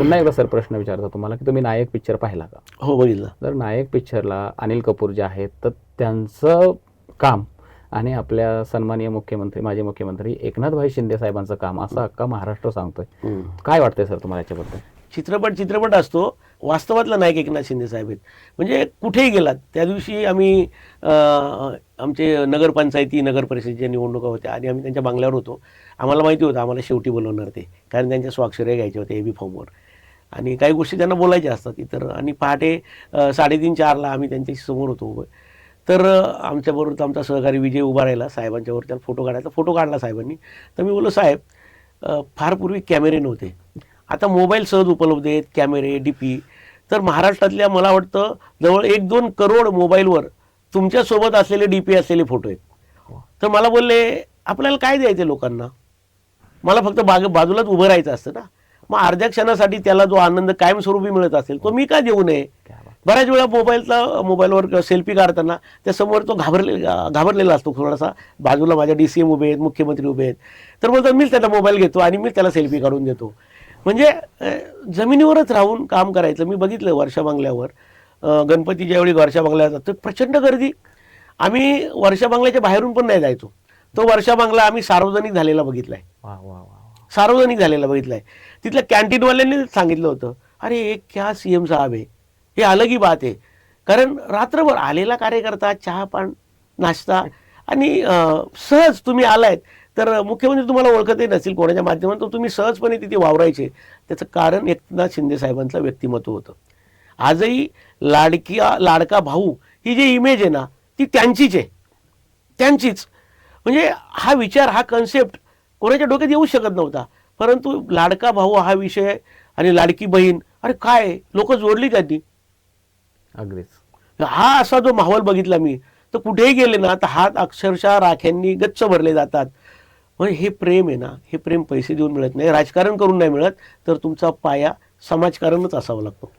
पुन्हा एकदा सर प्रश्न विचारतो तुम्हाला की तुम्ही नायक पिक्चर पाहिला का? हो, बघितलं. तर नायक पिक्चरला अनिल कपूर जे आहेत तर त्यांचं काम आणि आपल्या सन्माननीय मुख्यमंत्री माजी मुख्यमंत्री एकनाथभाई शिंदे साहेबांचं काम असं अख्खा महाराष्ट्र सांगतोय. काय वाटतंय सर तुम्हाला याच्याबद्दल? चित्रपट असतो, वास्तवातला नायक एकनाथ शिंदे साहेब आहेत. म्हणजे कुठेही गेलात, त्या दिवशी आम्ही आमचे नगरपंचायती नगर परिषदेच्या निवडणुका होत्या आणि आम्ही त्यांच्या बंगल्यावर होतो. आम्हाला माहिती होतं आम्हाला शेवटी बोलवणार ते, कारण त्यांच्या स्वाक्षऱ्या घ्यायच्या होत्या AB फॉर्मवर आणि काही गोष्टी त्यांना बोलायच्या असतात इतर. आणि पहाटे 3:30-4ला आम्ही त्यांच्याशी समोर होतो उभं. तर आमच्याबरोबर आमचा सहकारी विजय उभा राहिला साहेबांच्यावर, त्याला फोटो काढायचा. फोटो काढला साहेबांनी. तर मी बोललो, साहेब फार पूर्वी कॅमेरे नव्हते, आता मोबाईल सहज उपलब्ध आहेत, कॅमेरे, DP. तर महाराष्ट्रातल्या मला वाटतं जवळ 1-2 करोड मोबाईलवर तुमच्यासोबत असलेले DP असलेले फोटो आहेत. तर मला बोलले, आपल्याला काय द्यायचं लोकांना, मला फक्त बाजूलाच उभं राहायचं असतं ना. मग अर्ध्या क्षणासाठी त्याला जो आनंद कायमस्वरूपी मिळत असेल तो मी का देऊ नये. बऱ्याच वेळा मोबाईलवर सेल्फी काढताना त्या समोर तो घाबरलेला असतो थोडासा, बाजूला माझ्या DCM उभे आहेत, मुख्यमंत्री उभे आहेत. तर बोलतो मीच त्याला मोबाईल घेतो आणि मी त्याला सेल्फी काढून देतो. म्हणजे जमिनीवरच राहून काम करायचं. मी बघितलं वर्षा बंगल्यावर, गणपती ज्यावेळी वर्षा बंगल्यावर जातो प्रचंड गर्दी. आम्ही वर्षा बंगल्याच्या बाहेरून पण नाही जायचो. तो वर्षा बंगला आम्ही सार्वजनिक झालेला बघितलाय. सार्वजनिक झालेला बघितलाय. तिथल्या कॅन्टीनवाल्यांनी सांगितलं होतं, अरे एक क्या CM साहेब आहे, हे अलग ही बात आहे. कारण रात्रभर आलेला कार्यकर्ता, चहा पान नाश्ता आणि सहज तुम्ही आलायत तर मुख्यमंत्री तुम्हाला ओळखतही नसेल कोणाच्या माध्यमातून, तुम्ही सहजपणे तिथे वावरायचे. त्याचं कारण एकनाथ शिंदे साहेबांचं व्यक्तिमत्व होतं. आजही लाडका भाऊ ही जी इमेज आहे ना ती त्यांचीच आहे, त्यांचीच. म्हणजे हा विचार, हा कन्सेप्ट कोणाच्या डोक्यात येऊ शकत नव्हता. परंतु लाडका भाऊ हा विषय आणि लाडकी बहीण, अरे काय लोक जोडली त्यांनी. अगदीच. हा असा जो माहोल बघितला मी, तर कुठेही गेले ना तर हात अक्षरशः राख्यांनी गच्च भरले जातात. म्हणजे हे प्रेम आहे ना, हे प्रेम पैसे देऊन मिळत नाही, राजकारण करून नाही मिळत, तर तुमचा पाया समाजकारणच असावा लागतो.